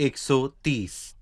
130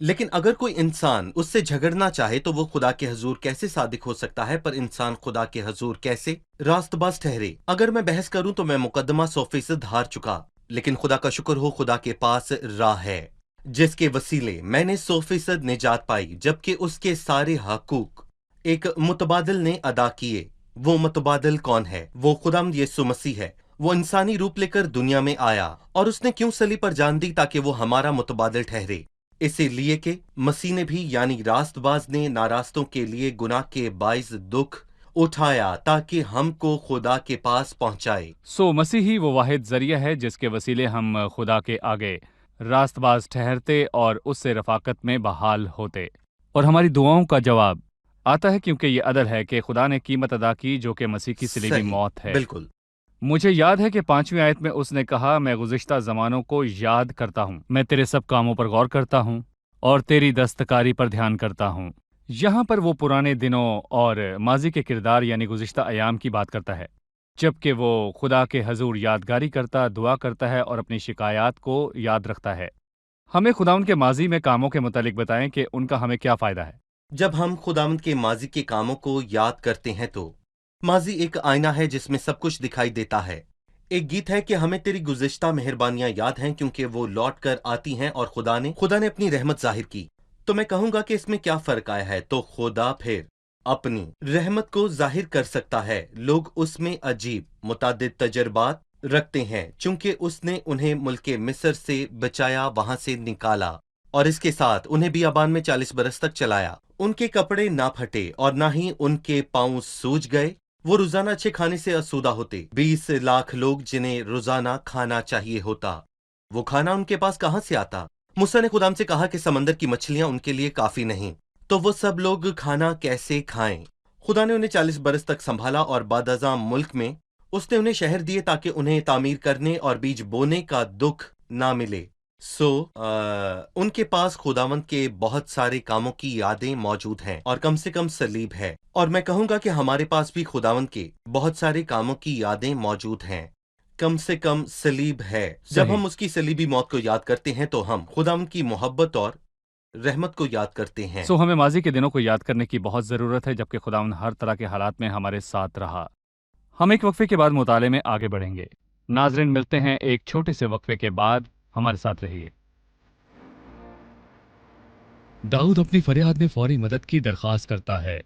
لیکن اگر کوئی انسان اس سے جھگڑنا چاہے تو وہ خدا کے حضور کیسے صادق ہو سکتا ہے؟ پر انسان خدا کے حضور کیسے راست باز ٹھہرے؟ اگر میں بحث کروں تو میں مقدمہ 100% ہار چکا، لیکن خدا کا شکر ہو، خدا کے پاس راہ ہے جس کے وسیلے میں نے 100% نجات پائی، جبکہ اس کے سارے حقوق ایک متبادل نے ادا کیے۔ وہ متبادل کون ہے؟ وہ خداوند یسوع مسیح ہے۔ وہ انسانی روپ لے کر دنیا میں آیا، اور اس نے کیوں صلیب پر جان دی؟ تاکہ وہ ہمارا متبادل ٹھہرے، اسی لیے کہ مسیح نے بھی یعنی راست باز نے ناراستوں کے لیے گناہ کے باعث دکھ اٹھایا تاکہ ہم کو خدا کے پاس پہنچائے۔ سو مسیح ہی وہ واحد ذریعہ ہے جس کے وسیلے ہم خدا کے آگے راست باز ٹھہرتے اور اس سے رفاقت میں بحال ہوتے، اور ہماری دعاؤں کا جواب آتا ہے، کیونکہ یہ عدل ہے کہ خدا نے قیمت ادا کی جو کہ مسیح کی صلیبی صحیح، موت ہے۔ بالکل۔ مجھے یاد ہے کہ 5ویں آیت میں اس نے کہا، میں گزشتہ زمانوں کو یاد کرتا ہوں، میں تیرے سب کاموں پر غور کرتا ہوں اور تیری دستکاری پر دھیان کرتا ہوں۔ یہاں پر وہ پرانے دنوں اور ماضی کے کردار یعنی گزشتہ ایام کی بات کرتا ہے، جبکہ وہ خدا کے حضور یادگاری کرتا، دعا کرتا ہے اور اپنی شکایات کو یاد رکھتا ہے۔ ہمیں خداوند کے ماضی میں کاموں کے متعلق بتائیں کہ ان کا ہمیں کیا فائدہ ہے۔ جب ہم خداوند کے ماضی کے کاموں کو یاد کرتے ہیں تو ماضی ایک آئینہ ہے جس میں سب کچھ دکھائی دیتا ہے۔ ایک گیت ہے کہ ہمیں تیری گزشتہ مہربانیاں یاد ہیں کیونکہ وہ لوٹ کر آتی ہیں، اور خدا نے اپنی رحمت ظاہر کی۔ تو میں کہوں گا کہ اس میں کیا فرق آیا ہے؟ تو خدا پھر اپنی رحمت کو ظاہر کر سکتا ہے۔ لوگ اس میں عجیب متعدد تجربات رکھتے ہیں، چونکہ اس نے انہیں ملک مصر سے بچایا، وہاں سے نکالا، اور اس کے ساتھ انہیں بیابان میں 40 برس تک چلایا۔ ان کے کپڑے نہ پھٹے اور نہ ہی ان کے پاؤں سوج گئے۔ وہ روزانہ اچھے کھانے سے آسودہ ہوتے۔ 20 لاکھ لوگ جنہیں روزانہ کھانا چاہیے ہوتا، وہ کھانا ان کے پاس کہاں سے آتا؟ موسیٰ نے خدا سے کہا کہ سمندر کی مچھلیاں ان کے لیے کافی نہیں، تو وہ سب لوگ کھانا کیسے کھائیں؟ خدا نے انہیں 40 برس تک سنبھالا، اور بعد ازاں ملک میں اس نے انہیں شہر دیے تاکہ انہیں تعمیر کرنے اور بیج بونے کا دکھ نہ ملے۔ ان کے پاس خداوند کے بہت سارے کاموں کی یادیں موجود ہیں، اور کم سے کم صلیب ہے۔ اور میں کہوں گا کہ ہمارے پاس بھی خداوند کے بہت سارے کاموں کی یادیں موجود ہیں، کم سے کم صلیب ہے۔ جب صحیح۔ ہم اس کی صلیبی موت کو یاد کرتے ہیں تو ہم خداوند کی محبت اور رحمت کو یاد کرتے ہیں۔ سو ہمیں ماضی کے دنوں کو یاد کرنے کی بہت ضرورت ہے، جبکہ خداوند ہر طرح کے حالات میں ہمارے ساتھ رہا۔ ہم ایک وقفے کے بعد مطالعے میں آگے بڑھیں گے۔ ناظرین، ملتے ہیں ایک چھوٹے سے وقفے کے بعد، ہمارے ساتھ رہیے۔ داؤد اپنی فریاد میں فوری مدد کی درخواست کرتا ہے۔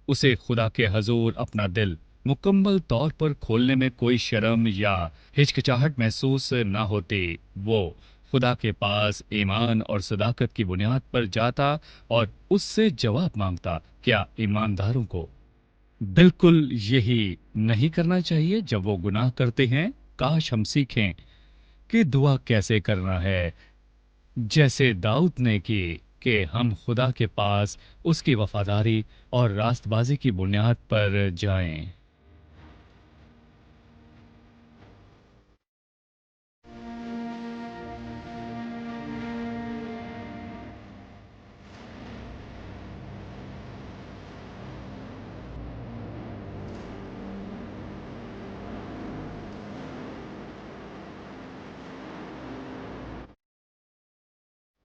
اسے خدا کے حضور اپنا دل مکمل طور پر کھولنے میں کوئی شرم یا ہچکچاہٹ محسوس نہ ہوتی۔ وہ خدا کے پاس ایمان اور صداقت کی بنیاد پر جاتا اور اس سے جواب مانگتا۔ کیا ایمانداروں کو بالکل یہی نہیں کرنا چاہیے جب وہ گناہ کرتے ہیں؟ کاش ہم سیکھیں کہ دعا کیسے کرنا ہے، جیسے داؤد نے کی، کہ ہم خدا کے پاس اس کی وفاداری اور راست بازی کی بنیاد پر جائیں۔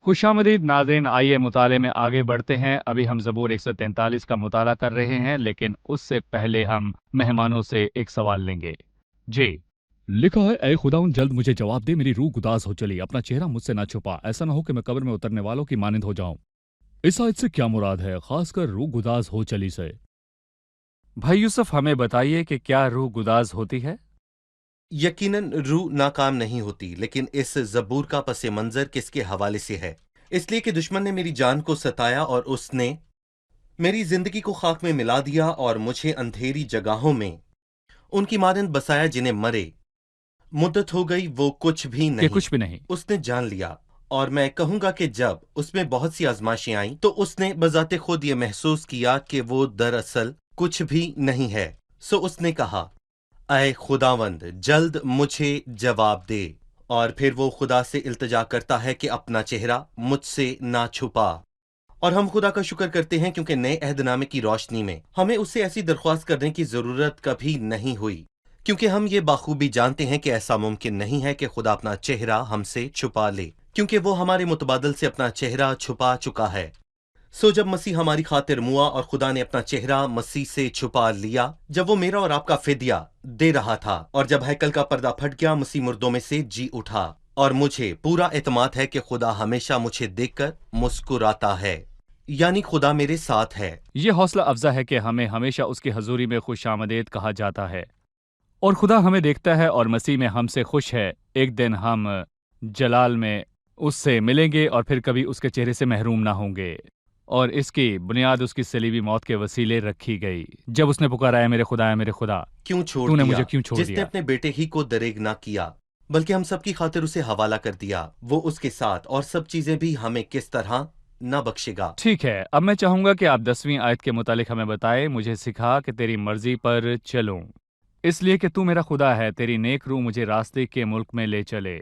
خوش آمدید ناظرین، آئیے مطالعے میں آگے بڑھتے ہیں۔ ابھی ہم زبور 143 کا مطالعہ کر رہے ہیں، لیکن اس سے پہلے ہم مہمانوں سے ایک سوال لیں گے۔ جی، لکھا ہے، اے خداوند جلد مجھے جواب دے، میری روح گداز ہو چلی، اپنا چہرہ مجھ سے نہ چھپا، ایسا نہ ہو کہ میں قبر میں اترنے والوں کی مانند ہو جاؤں۔ اس آیت سے کیا مراد ہے، خاص کر روح گداز ہو چلی سے؟ بھائی یوسف، ہمیں بتائیے کہ کیا روح گداز ہوتی ہے؟ یقیناً روح ناکام نہیں ہوتی، لیکن اس زبور کا پس منظر کس کے حوالے سے ہے؟ اس لیے کہ دشمن نے میری جان کو ستایا، اور اس نے میری زندگی کو خاک میں ملا دیا، اور مجھے اندھیری جگہوں میں ان کی مانند بسایا جنہیں مرے مدت ہو گئی، وہ کچھ بھی نہیں اس نے جان لیا۔ اور میں کہوں گا کہ جب اس میں بہت سی آزمائشیں آئیں تو اس نے بذات خود یہ محسوس کیا کہ وہ دراصل کچھ بھی نہیں ہے۔ سو اس نے کہا، اے خداوند جلد مجھے جواب دے، اور پھر وہ خدا سے التجا کرتا ہے کہ اپنا چہرہ مجھ سے نہ چھپا۔ اور ہم خدا کا شکر کرتے ہیں کیونکہ نئے عہد نامے کی روشنی میں ہمیں اس سے ایسی درخواست کرنے کی ضرورت کبھی نہیں ہوئی، کیونکہ ہم یہ بخوبی جانتے ہیں کہ ایسا ممکن نہیں ہے کہ خدا اپنا چہرہ ہم سے چھپا لے۔ کیونکہ وہ ہمارے متبادل سے اپنا چہرہ چھپا چکا ہے۔ سو جب مسیح ہماری خاطر موا اور خدا نے اپنا چہرہ مسیح سے چھپا لیا جب وہ میرا اور آپ کا فدیہ دے رہا تھا، اور جب ہیکل کا پردہ پھٹ گیا، مسیح مردوں میں سے جی اٹھا، اور مجھے پورا اعتماد ہے کہ خدا ہمیشہ مجھے دیکھ کر مسکراتا ہے، یعنی خدا میرے ساتھ ہے۔ یہ حوصلہ افزا ہے کہ ہمیں ہمیشہ اس کی حضوری میں خوش آمدید کہا جاتا ہے، اور خدا ہمیں دیکھتا ہے اور مسیح میں ہم سے خوش ہے۔ ایک دن ہم جلال میں اس سے ملیں گے اور پھر کبھی اس کے چہرے سے محروم نہ ہوں گے، اور اس کی بنیاد اس کی صلیبی موت کے وسیلے رکھی گئی، جب اس نے پکارا، اے میرے خدا، اے میرے خدا، کیوں چھوڑ تو نے دیا؟ مجھے کیوں چھوڑ جس نے دیا؟ اپنے بیٹے ہی کو دریغ نہ کیا بلکہ ہم سب کی خاطر اسے حوالہ کر دیا، وہ اس کے ساتھ اور سب چیزیں بھی ہمیں کس طرح نہ بخشے گا۔ ٹھیک ہے، اب میں چاہوں گا کہ آپ 10ویں آیت کے متعلق ہمیں بتائیں۔ مجھے سکھا کہ تیری مرضی پر چلوں، اس لیے کہ تو میرا خدا ہے، تیری نیک روح مجھے راستے کے ملک میں لے چلے۔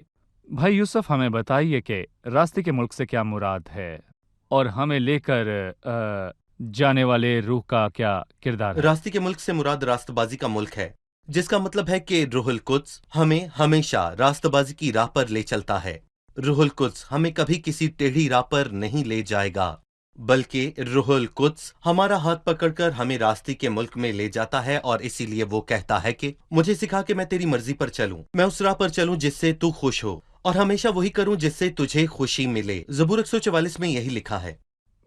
بھائی یوسف، ہمیں بتائیے کہ راستے کے ملک سے کیا مراد ہے، اور ہمیں لے کر جانے والے روح کا کیا کردار ہے؟ راستے کے ملک سے مراد راست بازی کا ملک ہے، جس کا مطلب ہے کہ روح القدس ہمیں ہمیشہ راست بازی کی راہ پر لے چلتا ہے۔ روح القدس ہمیں کبھی کسی ٹیڑھی راہ پر نہیں لے جائے گا، بلکہ روح القدس ہمارا ہاتھ پکڑ کر ہمیں راستے کے ملک میں لے جاتا ہے، اور اسی لیے وہ کہتا ہے کہ مجھے سکھا کہ میں تیری مرضی پر چلوں، میں اس راہ پر چلوں جس سے تو خوش ہو، اور ہمیشہ وہی کروں جس سے تجھے خوشی ملے۔ زبور 144 میں یہی لکھا ہے۔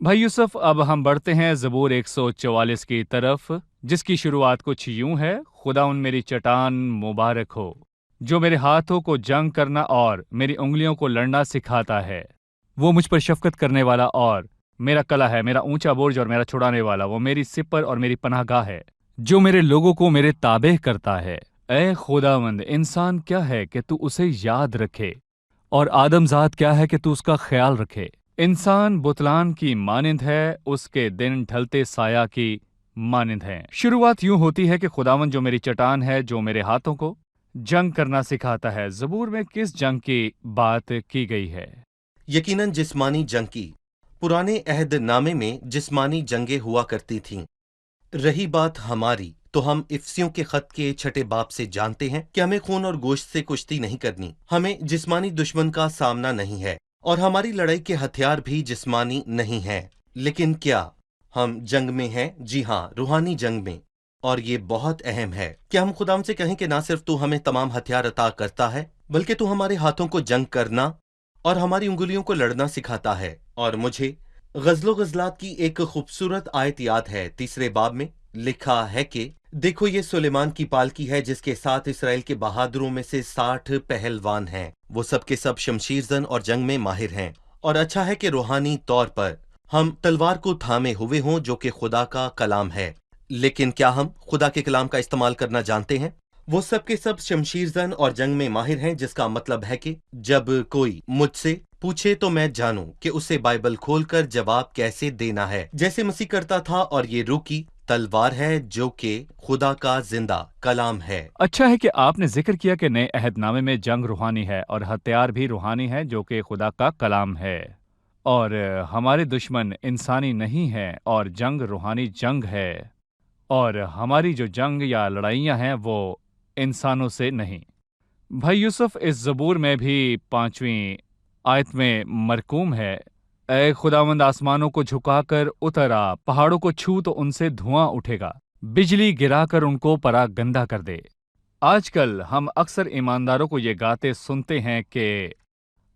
بھائی یوسف، اب ہم بڑھتے ہیں زبور 144 کی طرف، جس کی شروعات کچھ یوں ہے: خداوند میری چٹان مبارک ہو، جو میرے ہاتھوں کو جنگ کرنا اور میری انگلیوں کو لڑنا سکھاتا ہے۔ وہ مجھ پر شفقت کرنے والا اور میرا کلا ہے، میرا اونچا برج اور میرا چھڑانے والا، وہ میری سپر اور میری پناہ گاہ ہے، جو میرے لوگوں کو میرے تابع کرتا ہے۔ اے خداوند، انسان کیا ہے کہ تو اسے یاد رکھے، اور آدم ذات کیا ہے کہ تو اس کا خیال رکھے۔ انسان بتلان کی مانند ہے، اس کے دن ڈھلتے سایہ کی مانند ہیں۔ شروعات یوں ہوتی ہے کہ خداوند جو میری چٹان ہے، جو میرے ہاتھوں کو جنگ کرنا سکھاتا ہے۔ زبور میں کس جنگ کی بات کی گئی ہے؟ یقیناً جسمانی جنگ کی۔ پرانے عہد نامے میں جسمانی جنگیں ہوا کرتی تھیں۔ رہی بات ہماری، تو ہم افسیوں کے خط کے 6 باب سے جانتے ہیں کہ ہمیں خون اور گوشت سے کشتی نہیں کرنی، ہمیں جسمانی دشمن کا سامنا نہیں ہے، اور ہماری لڑائی کے ہتھیار بھی جسمانی نہیں ہیں۔ لیکن کیا ہم جنگ میں ہیں؟ جی ہاں، روحانی جنگ میں، اور یہ بہت اہم ہے۔ کیا ہم خدا سے کہیں کہ نہ صرف تو ہمیں تمام ہتھیار عطا کرتا ہے، بلکہ تو ہمارے ہاتھوں کو جنگ کرنا اور ہماری انگلیوں کو لڑنا سکھاتا ہے۔ اور مجھے غزل و غزلات کی ایک خوبصورت آیت یاد ہے۔ 3 باب میں لکھا ہے کہ دیکھو، یہ سلیمان کی پالکی ہے، جس کے ساتھ اسرائیل کے بہادروں میں سے 60 پہلوان ہیں، وہ سب کے سب شمشیر زن اور جنگ میں ماہر ہیں۔ اور اچھا ہے کہ روحانی طور پر ہم تلوار کو تھامے ہوئے ہوں، جو کہ خدا کا کلام ہے۔ لیکن کیا ہم خدا کے کلام کا استعمال کرنا جانتے ہیں؟ وہ سب کے سب شمشیر زن اور جنگ میں ماہر ہیں، جس کا مطلب ہے کہ جب کوئی مجھ سے پوچھے تو میں جانوں کہ اسے بائبل کھول کر جواب کیسے دینا ہے، جیسے مسیح کرتا تھا، اور یہ روح کی تلوار ہے جو کہ خدا کا زندہ کلام ہے۔ اچھا ہے کہ آپ نے ذکر کیا کہ نئے عہد نامے میں جنگ روحانی ہے اور ہتھیار بھی روحانی ہے، جو کہ خدا کا کلام ہے، اور ہمارے دشمن انسانی نہیں ہے، اور جنگ روحانی جنگ ہے، اور ہماری جو جنگ یا لڑائیاں ہیں وہ انسانوں سے نہیں۔ بھائی یوسف، اس زبور میں بھی 5ویں آیت میں مرقوم ہے: اے خداوند، آسمانوں کو جھکا کر اتر آ، پہاڑوں کو چھو تو ان سے دھواں اٹھے گا، بجلی گرا کر ان کو پراگندہ کر دے۔ آج کل ہم اکثر ایمانداروں کو یہ گاتے سنتے ہیں کہ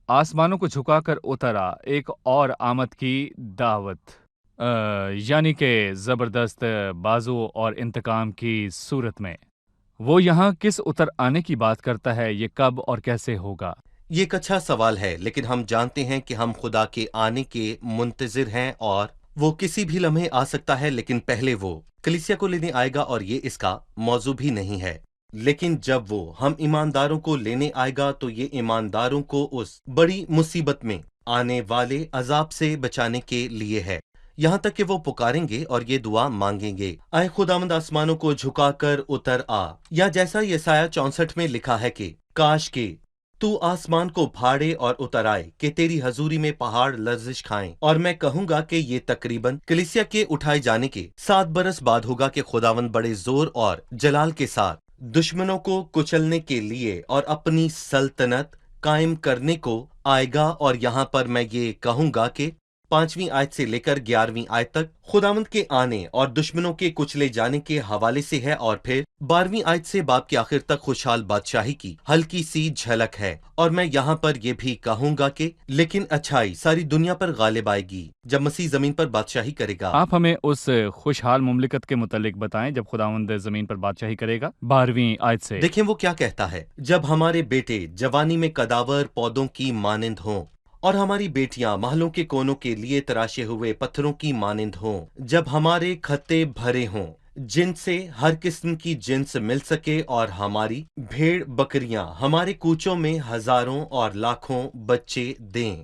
آسمانوں کو جھکا کر اتر آ، ایک اور آمد کی دعوت، یعنی کہ زبردست بازو اور انتقام کی صورت میں۔ وہ یہاں کس اتر آنے کی بات کرتا ہے؟ یہ کب اور کیسے ہوگا؟ یہ ایک اچھا سوال ہے، لیکن ہم جانتے ہیں کہ ہم خدا کے آنے کے منتظر ہیں، اور وہ کسی بھی لمحے آ سکتا ہے، لیکن پہلے وہ کلیسیا کو لینے آئے گا، اور یہ اس کا موضوع بھی نہیں ہے۔ لیکن جب وہ ہم ایمانداروں کو لینے آئے گا تو یہ ایمانداروں کو اس بڑی مصیبت میں آنے والے عذاب سے بچانے کے لیے ہے، یہاں تک کہ وہ پکاریں گے اور یہ دعا مانگیں گے: اے خداوند، آسمانوں کو جھکا کر اتر آ، یا جیسا یسایہ 64 میں لکھا ہے کہ کاش کہ تو آسمان کو پھاڑے اور اتر آئے، کہ تیری حضوری میں پہاڑ لرزش کھائیں۔ اور میں کہوں گا کہ یہ تقریباً کلیسیا کے اٹھائے جانے کے 7 برس بعد ہوگا کہ خداوند بڑے زور اور جلال کے ساتھ دشمنوں کو کچلنے کے لیے اور اپنی سلطنت قائم کرنے کو آئے گا، اور یہاں پر میں یہ کہوں گا کہ 5ویں آیت سے لے کر 11ویں آیت تک خداوند کے آنے اور دشمنوں کے کچلے جانے کے حوالے سے ہے، اور پھر 12ویں آیت سے باب کے آخر تک خوشحال بادشاہی کی ہلکی سی جھلک ہے۔ اور میں یہاں پر یہ بھی کہوں گا کہ لیکن اچھائی ساری دنیا پر غالب آئے گی جب مسیح زمین پر بادشاہی کرے گا۔ آپ ہمیں اس خوشحال مملکت کے متعلق بتائیں جب خداوند زمین پر بادشاہی کرے گا، 12ویں آیت سے۔ دیکھیں وہ کیا کہتا ہے، جب ہمارے بیٹے جوانی میں قداور پودوں کی مانند ہوں اور ہماری بیٹیاں محلوں کے کونوں کے لیے تراشے ہوئے پتھروں کی مانند ہوں، جب ہمارے کھتے بھرے ہوں جن سے ہر قسم کی جنس مل سکے، اور ہماری بھیڑ بکریاں ہمارے کوچوں میں ہزاروں اور لاکھوں بچے دیں،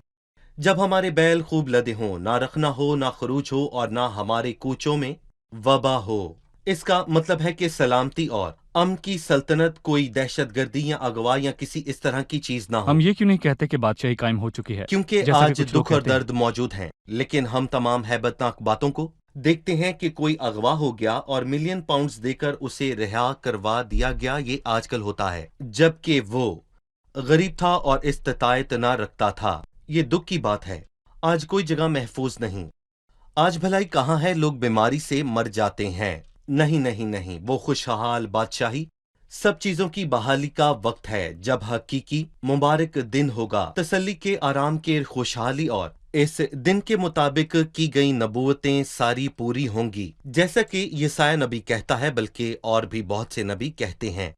جب ہمارے بیل خوب لدے ہوں، نہ رخنا ہو نہ خروج ہو، اور نہ ہمارے کوچوں میں وبا ہو۔ اس کا مطلب ہے کہ سلامتی اور امن کی سلطنت، کوئی دہشت گردی یا اغوا یا کسی اس طرح کی چیز نہ ہو، ہم یہ کیوں نہیں کہتے کہ بادشاہی قائم ہو چکی ہے؟ کیونکہ جیسا کہ آج کچھ لوگ دکھ اور کہتے ہیں۔ درد موجود ہیں، لیکن ہم تمام ہیبتناک باتوں کو دیکھتے ہیں کہ کوئی اغوا ہو گیا اور ملین پاؤنڈز دے کر اسے رہا کروا دیا گیا۔ یہ آج کل ہوتا ہے، جبکہ وہ غریب تھا اور استطاعت نہ رکھتا تھا۔ یہ دکھ کی بات ہے۔ آج کوئی جگہ محفوظ نہیں۔ آج بھلائی کہاں ہے؟ لوگ بیماری سے مر جاتے ہیں۔ نہیں نہیں نہیں، وہ خوشحال بادشاہی سب چیزوں کی بحالی کا وقت ہے جب حقیقی مبارک دن ہوگا، تسلی کے، آرام کے، خوشحالی، اور اس دن کے مطابق کی گئی نبوتیں ساری پوری ہوں گی، جیسا کہ یسایہ نبی کہتا ہے، بلکہ اور بھی بہت سے نبی کہتے ہیں۔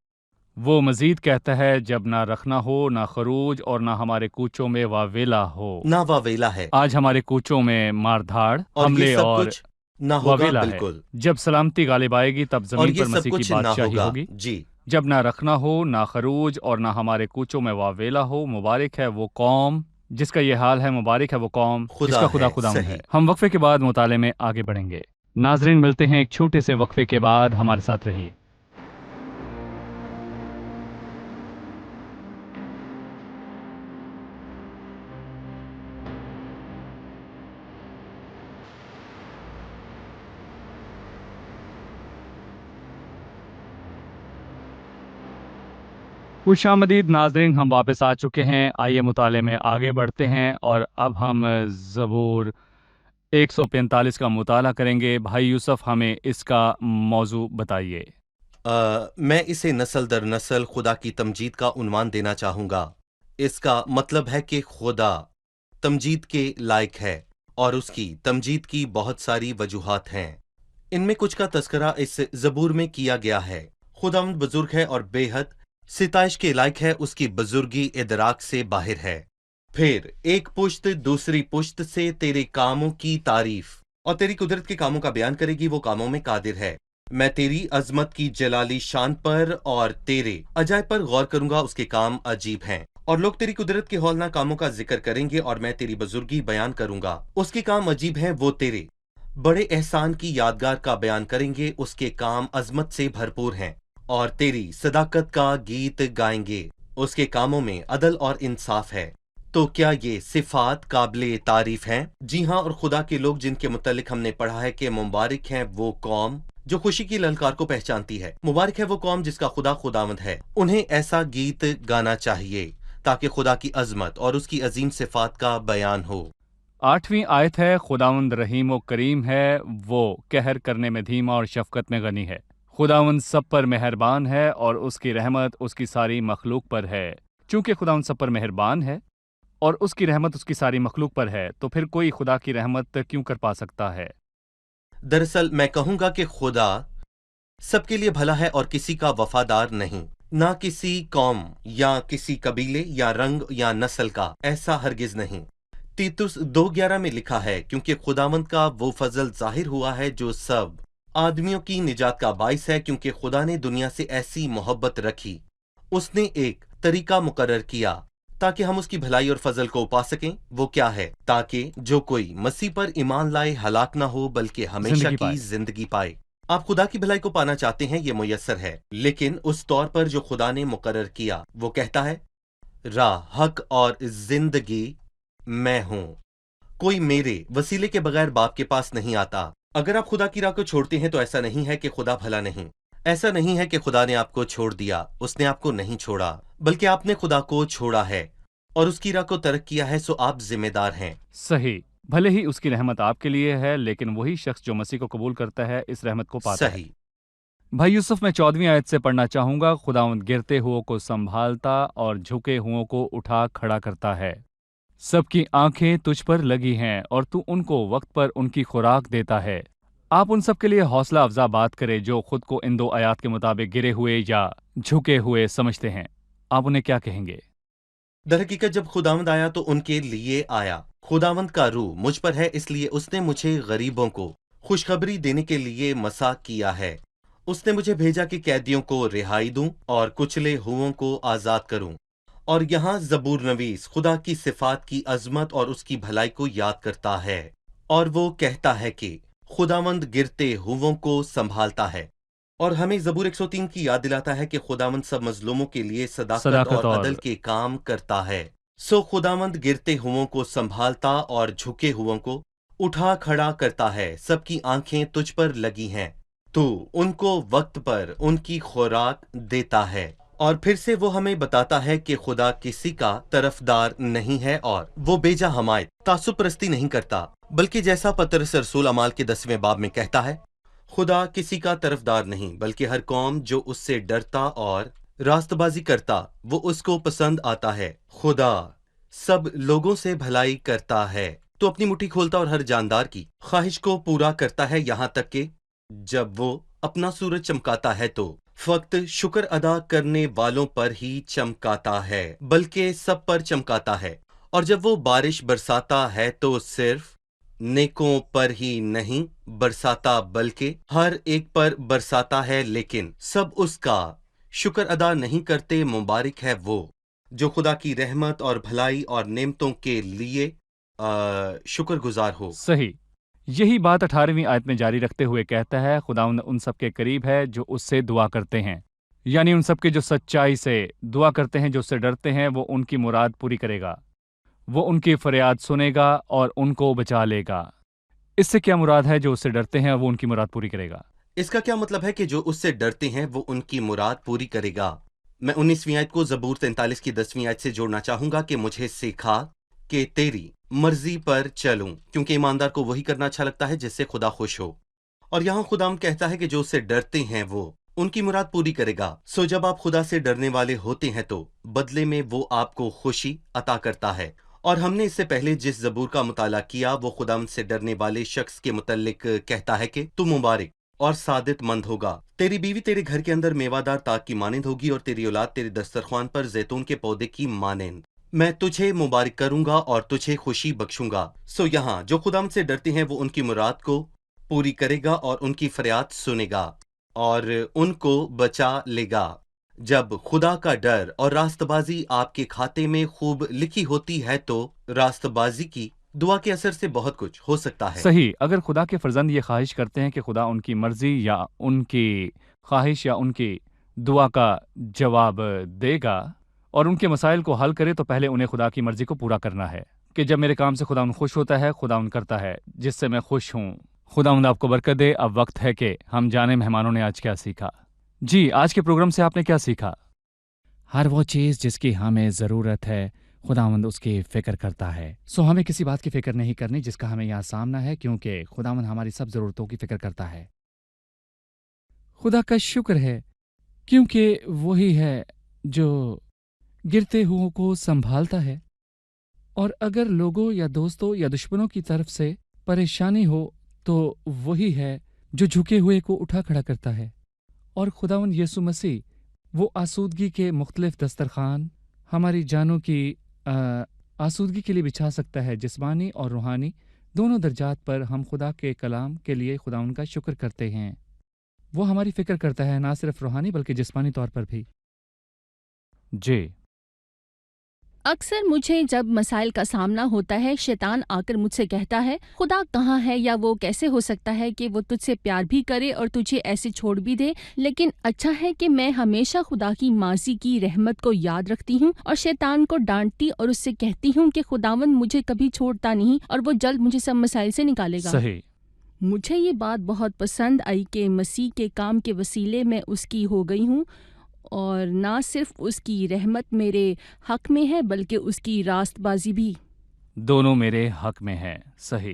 وہ مزید کہتا ہے، جب نہ رکھنا ہو نہ خروج اور نہ ہمارے کوچوں میں واویلا ہو۔ نہ واویلا ہے، آج ہمارے کوچوں میں مار دھاڑ، اور حملے یہ سب اور کچھ نہ ہوگا، واویلا ہے۔ بالکل، جب سلامتی غالب آئے گی تب اور زمین یہ پر سب مسیح کی کچھ نہ بادشاہی ہوگا۔ ہوگی۔ جی، جب نہ رکھنا ہو نہ خروج اور نہ ہمارے کوچوں میں واویلا ہو، مبارک ہے وہ قوم جس کا یہ حال ہے، مبارک ہے وہ قوم جس کا خدا خداوند ہے۔ صحیح۔ ہم وقفے کے بعد مطالعے میں آگے بڑھیں گے۔ ناظرین، ملتے ہیں ایک چھوٹے سے وقفے کے بعد، ہمارے ساتھ رہیے۔ خوش آمدید ناظرین، ہم واپس آ چکے ہیں۔ آئیے مطالعے میں آگے بڑھتے ہیں، اور اب ہم زبور 145 کا مطالعہ کریں گے۔ بھائی یوسف، ہمیں اس کا موضوع بتائیے۔ میں اسے نسل در نسل خدا کی تمجید کا عنوان دینا چاہوں گا۔ اس کا مطلب ہے کہ خدا تمجید کے لائق ہے، اور اس کی تمجید کی بہت ساری وجوہات ہیں۔ ان میں کچھ کا تذکرہ اس زبور میں کیا گیا ہے۔ خداوند بزرگ ہے اور بے حد ستائش کے لائق ہے، اس کی بزرگی ادراک سے باہر ہے۔ پھر ایک پشت دوسری پشت سے تیرے کاموں کی تعریف اور تیری قدرت کے کاموں کا بیان کرے گی، وہ کاموں میں قادر ہے۔ میں تیری عظمت کی جلالی شان پر اور تیرے عجائب پر غور کروں گا، اس کے کام عجیب ہیں، اور لوگ تیری قدرت کے ہولناک کاموں کا ذکر کریں گے، اور میں تیری بزرگی بیان کروں گا۔ اس کے کام عجیب ہیں، وہ تیرے بڑے احسان کی یادگار کا بیان کریں گے، اس کے کام عظمت سے بھرپور ہیں، اور تیری صداقت کا گیت گائیں گے۔ اس کے کاموں میں عدل اور انصاف ہے۔ تو کیا یہ صفات قابل تعریف ہیں؟ جی ہاں، اور خدا کے لوگ جن کے متعلق ہم نے پڑھا ہے کہ مبارک ہیں وہ قوم جو خوشی کی للکار کو پہچانتی ہے، مبارک ہے وہ قوم جس کا خدا خداوند ہے۔ انہیں ایسا گیت گانا چاہیے تاکہ خدا کی عظمت اور اس کی عظیم صفات کا بیان ہو۔ 8ویں آیت ہے، خداوند رحیم و کریم ہے، وہ قہر کرنے میں دھیما اور شفقت میں غنی ہے۔ خداوند سب پر مہربان ہے، اور اس کی رحمت اس کی ساری مخلوق پر ہے۔ چونکہ خداوند سب پر مہربان ہے اور اس کی رحمت اس کی ساری مخلوق پر ہے، تو پھر کوئی خدا کی رحمت کیوں کر پا سکتا ہے؟ دراصل میں کہوں گا کہ خدا سب کے لیے بھلا ہے اور کسی کا وفادار نہیں، نہ کسی قوم یا کسی قبیلے یا رنگ یا نسل کا، ایسا ہرگز نہیں۔ تیتس 2:11 میں لکھا ہے، کیونکہ خداوند کا وہ فضل ظاہر ہوا ہے جو سب آدمیوں کی نجات کا باعث ہے، کیونکہ خدا نے دنیا سے ایسی محبت رکھی، اس نے ایک طریقہ مقرر کیا تاکہ ہم اس کی بھلائی اور فضل کو پا سکیں۔ وہ کیا ہے؟ تاکہ جو کوئی مسیح پر ایمان لائے ہلاک نہ ہو بلکہ ہمیشہ زندگی کی پائے۔ زندگی پائے۔ آپ خدا کی بھلائی کو پانا چاہتے ہیں، یہ میسر ہے، لیکن اس طور پر جو خدا نے مقرر کیا۔ وہ کہتا ہے، راہ، حق اور زندگی میں ہوں، کوئی میرے وسیلے کے بغیر باپ کے پاس نہیں آتا۔ اگر آپ خدا کی راہ کو چھوڑتے ہیں تو ایسا نہیں ہے کہ خدا بھلا نہیں، ایسا نہیں ہے کہ خدا نے آپ کو چھوڑ دیا، اس نے آپ کو نہیں چھوڑا، بلکہ آپ نے خدا کو چھوڑا ہے، اور اس کی راہ کو ترک کیا ہے سو آپ ذمہ دار ہیں۔ صحیح، بھلے ہی اس کی رحمت آپ کے لیے ہے، لیکن وہی شخص جو مسیح کو قبول کرتا ہے اس رحمت کو پاتا ہے۔ صحیح۔ بھائی یوسف، میں 14ویں آیت سے پڑھنا چاہوں گا۔ خداوند گرتے ہوئوں کو سنبھالتا اور جھکے ہوئوں کو اٹھا کھڑا کرتا ہے۔ سب کی آنکھیں تجھ پر لگی ہیں اور تو ان کو وقت پر ان کی خوراک دیتا ہے۔ آپ ان سب کے لیے حوصلہ افزا بات کریں جو خود کو ان دو آیات کے مطابق گرے ہوئے یا جھکے ہوئے سمجھتے ہیں۔ آپ انہیں کیا کہیں گے؟ در حقیقت جب خداوند آیا تو ان کے لیے آیا۔ خداوند کا روح مجھ پر ہے، اس لیے اس نے مجھے غریبوں کو خوشخبری دینے کے لیے مسا کیا ہے۔ اس نے مجھے بھیجا کہ قیدیوں کو رہائی دوں اور کچلے ہوئوں کو آزاد کروں۔ اور یہاں زبور نویس خدا کی صفات کی عظمت اور اس کی بھلائی کو یاد کرتا ہے، اور وہ کہتا ہے کہ خداوند گرتے ہوئوں کو سنبھالتا ہے، اور ہمیں زبور 103 کی یاد دلاتا ہے کہ خداوند سب مظلوموں کے لیے صداقت اور عدل کے کام کرتا ہے۔ سو خداوند گرتے ہوئوں کو سنبھالتا اور جھکے ہوئوں کو اٹھا کھڑا کرتا ہے۔ سب کی آنکھیں تجھ پر لگی ہیں، تو ان کو وقت پر ان کی خوراک دیتا ہے۔ اور پھر سے وہ ہمیں بتاتا ہے کہ خدا کسی کا طرفدار نہیں ہے، اور وہ بیجا حمایت تعصب پرستی نہیں کرتا، بلکہ جیسا پطرس رسول اعمال کے 10ویں باب میں کہتا ہے، خدا کسی کا طرفدار نہیں بلکہ ہر قوم جو اس سے ڈرتا اور راست بازی کرتا وہ اس کو پسند آتا ہے۔ خدا سب لوگوں سے بھلائی کرتا ہے، تو اپنی مٹھی کھولتا اور ہر جاندار کی خواہش کو پورا کرتا ہے، یہاں تک کہ جب وہ اپنا سورج چمکاتا ہے تو فقط شکر ادا کرنے والوں پر ہی چمکاتا ہے بلکہ سب پر چمکاتا ہے، اور جب وہ بارش برساتا ہے تو صرف نیکوں پر ہی نہیں برساتا بلکہ ہر ایک پر برساتا ہے، لیکن سب اس کا شکر ادا نہیں کرتے۔ مبارک ہے وہ جو خدا کی رحمت اور بھلائی اور نعمتوں کے لیے شکر گزار ہو۔ صحیح، یہی بات 18ویں آیت میں جاری رکھتے ہوئے کہتا ہے، خداوند ان سب کے قریب ہے جو اس سے دعا کرتے ہیں، یعنی ان سب کے جو سچائی سے دعا کرتے ہیں، جو اس سے ڈرتے ہیں، وہ ان کی مراد پوری کرے گا، وہ ان کی فریاد سنے گا اور ان کو بچا لے گا۔ اس سے کیا مراد ہے؟ جو اس سے ڈرتے ہیں وہ ان کی مراد پوری کرے گا۔ اس کا کیا مطلب ہے کہ جو اس سے ڈرتے ہیں وہ ان کی مراد پوری کرے گا؟ میں 19ویں آیت کو زبور 43 کی 10ویں آیت سے جوڑنا چاہوں گا کہ مجھے سکھا کہ تیری مرضی پر چلوں، کیونکہ ایماندار کو وہی کرنا اچھا لگتا ہے جس سے خدا خوش ہو۔ اور یہاں خدا کہتا ہے کہ جو اس سے ڈرتے ہیں وہ ان کی مراد پوری کرے گا۔ سو جب آپ خدا سے ڈرنے والے ہوتے ہیں تو بدلے میں وہ آپ کو خوشی عطا کرتا ہے۔ اور ہم نے اس سے پہلے جس زبور کا مطالعہ کیا وہ خدا سے ڈرنے والے شخص کے متعلق کہتا ہے کہ تو مبارک اور سعادت مند ہوگا، تیری بیوی تیرے گھر کے اندر میوہ دار تاک کی مانند ہوگی، اور تیری اولاد تیرے دسترخوان پر زیتون کے پودے کی مانند۔ میں تجھے مبارک کروں گا اور تجھے خوشی بخشوں گا۔ سو یہاں جو خدا سے ڈرتے ہیں وہ ان کی مراد کو پوری کرے گا اور ان کی فریاد سنے گا اور ان کو بچا لے گا۔ جب خدا کا ڈر اور راست بازی آپ کے کھاتے میں خوب لکھی ہوتی ہے تو راست بازی کی دعا کے اثر سے بہت کچھ ہو سکتا ہے۔ صحیح، اگر خدا کے فرزند یہ خواہش کرتے ہیں کہ خدا ان کی مرضی یا ان کی خواہش یا ان کی دعا کا جواب دے گا اور ان کے مسائل کو حل کرے، تو پہلے انہیں خدا کی مرضی کو پورا کرنا ہے کہ جب میرے کام سے خدا خوش ہوتا ہے، خدا کرتا ہے جس سے میں خوش ہوں۔ خدا آپ کو برکت دے۔ اب وقت ہے کہ ہم جانے مہمانوں نے آج کیا سیکھا۔ جی، آج کے پروگرام سے آپ نے کیا سیکھا؟ ہر وہ چیز جس کی ہمیں ضرورت ہے خداوند اس کی فکر کرتا ہے، سو ہمیں کسی بات کی فکر نہیں کرنی جس کا ہمیں یہاں سامنا ہے، کیونکہ خداوند ہماری سب ضرورتوں کی فکر کرتا ہے۔ خدا کا شکر ہے کیونکہ وہی ہے جو گرتے ہوئوں کو سنبھالتا ہے، اور اگر لوگوں یا دوستوں یا دشمنوں کی طرف سے پریشانی ہو تو وہی ہے جو جھکے ہوئے کو اٹھا کھڑا کرتا ہے۔ اور خداوند یسوع مسیح وہ آسودگی کے مختلف دسترخوان ہماری جانوں کی آسودگی کے لیے بچھا سکتا ہے، جسمانی اور روحانی دونوں درجات پر۔ ہم خدا کے کلام کے لیے خداوند کا شکر کرتے ہیں۔ وہ ہماری فکر کرتا ہے، نہ صرف روحانی بلکہ جسمانی طور پر بھی۔ جی، اکثر مجھے جب مسائل کا سامنا ہوتا ہے، شیطان آ کر مجھ سے کہتا ہے خدا کہاں ہے، یا وہ کیسے ہو سکتا ہے کہ وہ تجھ سے پیار بھی کرے اور تجھے ایسے چھوڑ بھی دے۔ لیکن اچھا ہے کہ میں ہمیشہ خدا کی ماضی کی رحمت کو یاد رکھتی ہوں اور شیطان کو ڈانٹتی اور اس سے کہتی ہوں کہ خداوند مجھے کبھی چھوڑتا نہیں اور وہ جلد مجھے سب مسائل سے نکالے گا۔ صحیح۔ مجھے یہ بات بہت پسند آئی کہ مسیح کے کام کے وسیلے میں اس کی ہو گئی ہوں، اور نہ صرف اس کی رحمت میرے حق میں ہے بلکہ اس کی راست بازی بھی۔ دونوں میرے حق میں ہیں۔ صحیح۔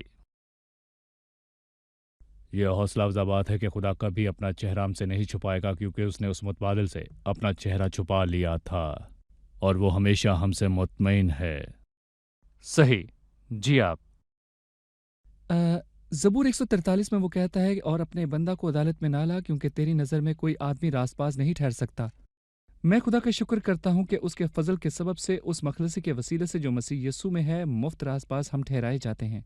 یہ حوصلہ افزا بات ہے کہ خدا کبھی اپنا چہرہ ہم سے نہیں چھپائے گا، کیونکہ اس نے اس متبادل سے اپنا چہرہ چھپا لیا تھا اور وہ ہمیشہ ہم سے مطمئن ہے۔ صحیح۔ جی آپ۔ زبور 143 میں وہ کہتا ہے اور اپنے بندہ کو عدالت میں نہ لا، کیونکہ تیری نظر میں کوئی آدمی راست باز نہیں ٹھہر سکتا۔ میں خدا کا شکر کرتا ہوں کہ اس کے فضل کے سبب سے اس مخلصی کے وسیلے سے جو مسیح یسوع میں ہے مفت راست باز ہم ٹھہرائے جاتے ہیں۔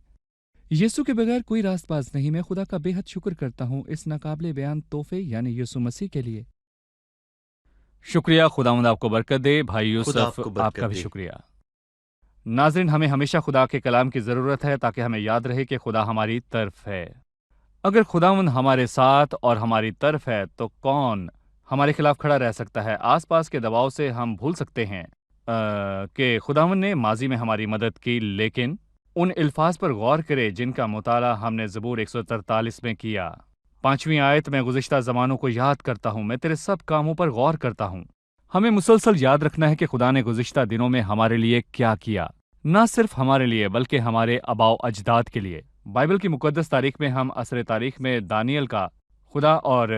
یسوع کے بغیر کوئی راست باز نہیں۔ میں خدا کا بے حد شکر کرتا ہوں اس ناقابل بیان تحفے یعنی یسوع مسیح کے لیے۔ شکریہ، خداوند آپ کو برکت دے۔ بھائی خدا یوسف، آپ کو برکت آپ کا بھی دے۔ شکریہ۔ ناظرین، ہمیں ہمیشہ خدا کے کلام کی ضرورت ہے تاکہ ہمیں یاد رہے کہ خدا ہماری طرف ہے۔ اگر خداوند ہمارے ساتھ اور ہماری طرف ہے تو کون ہمارے خلاف کھڑا رہ سکتا ہے؟ آس پاس کے دباؤ سے ہم بھول سکتے ہیں کہ خداوند نے ماضی میں ہماری مدد کی، لیکن ان الفاظ پر غور کرے جن کا مطالعہ ہم نے زبور 143 میں کیا۔ 5ویں آیت میں گزشتہ زمانوں کو یاد کرتا ہوں، میں تیرے سب کاموں پر غور کرتا ہوں۔ ہمیں مسلسل یاد رکھنا ہے کہ خدا نے گزشتہ دنوں میں ہمارے لیے کیا کیا، نہ صرف ہمارے لیے بلکہ ہمارے آباء و اجداد کے لیے۔ بائبل کی مقدس تاریخ میں ہم عصر تاریخ میں دانیل کا خدا اور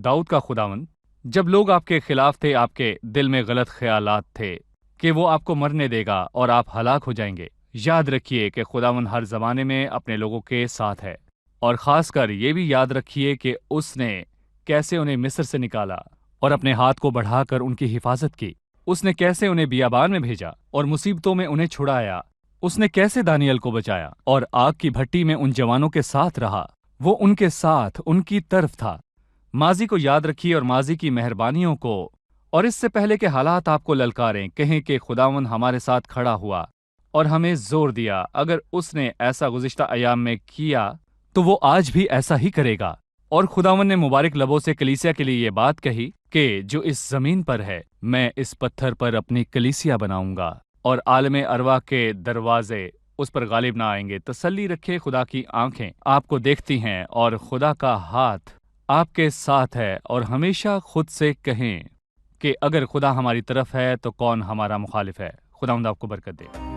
داؤد کا خداوند، جب لوگ آپ کے خلاف تھے، آپ کے دل میں غلط خیالات تھے کہ وہ آپ کو مرنے دے گا اور آپ ہلاک ہو جائیں گے۔ یاد رکھیے کہ خداوند ہر زمانے میں اپنے لوگوں کے ساتھ ہے، اور خاص کر یہ بھی یاد رکھیے کہ اس نے کیسے انہیں مصر سے نکالا اور اپنے ہاتھ کو بڑھا کر ان کی حفاظت کی۔ اس نے کیسے انہیں بیابان میں بھیجا اور مصیبتوں میں انہیں چھڑایا۔ اس نے کیسے دانیل کو بچایا اور آگ کی بھٹی میں ان جوانوں کے ساتھ رہا۔ وہ ان کے ساتھ، ان کی طرف تھا۔ ماضی کو یاد رکھیے اور ماضی کی مہربانیوں کو، اور اس سے پہلے کہ حالات آپ کو للکاریں، کہیں کہ خداوند ہمارے ساتھ کھڑا ہوا اور ہمیں زور دیا۔ اگر اس نے ایسا گزشتہ ایام میں کیا تو وہ آج بھی ایسا ہی کرے گا۔ اور خداوند نے مبارک لبوں سے کلیسیا کے لیے یہ بات کہی کہ جو اس زمین پر ہے میں اس پتھر پر اپنی کلیسیا بناؤں گا، اور عالم ارواح کے دروازے اس پر غالب نہ آئیں گے۔ تسلی رکھے، خدا کی آنکھیں آپ کو دیکھتی ہیں اور خدا کا ہاتھ آپ کے ساتھ ہے، اور ہمیشہ خود سے کہیں کہ اگر خدا ہماری طرف ہے تو کون ہمارا مخالف ہے۔ خداوند آپ کو برکت دے۔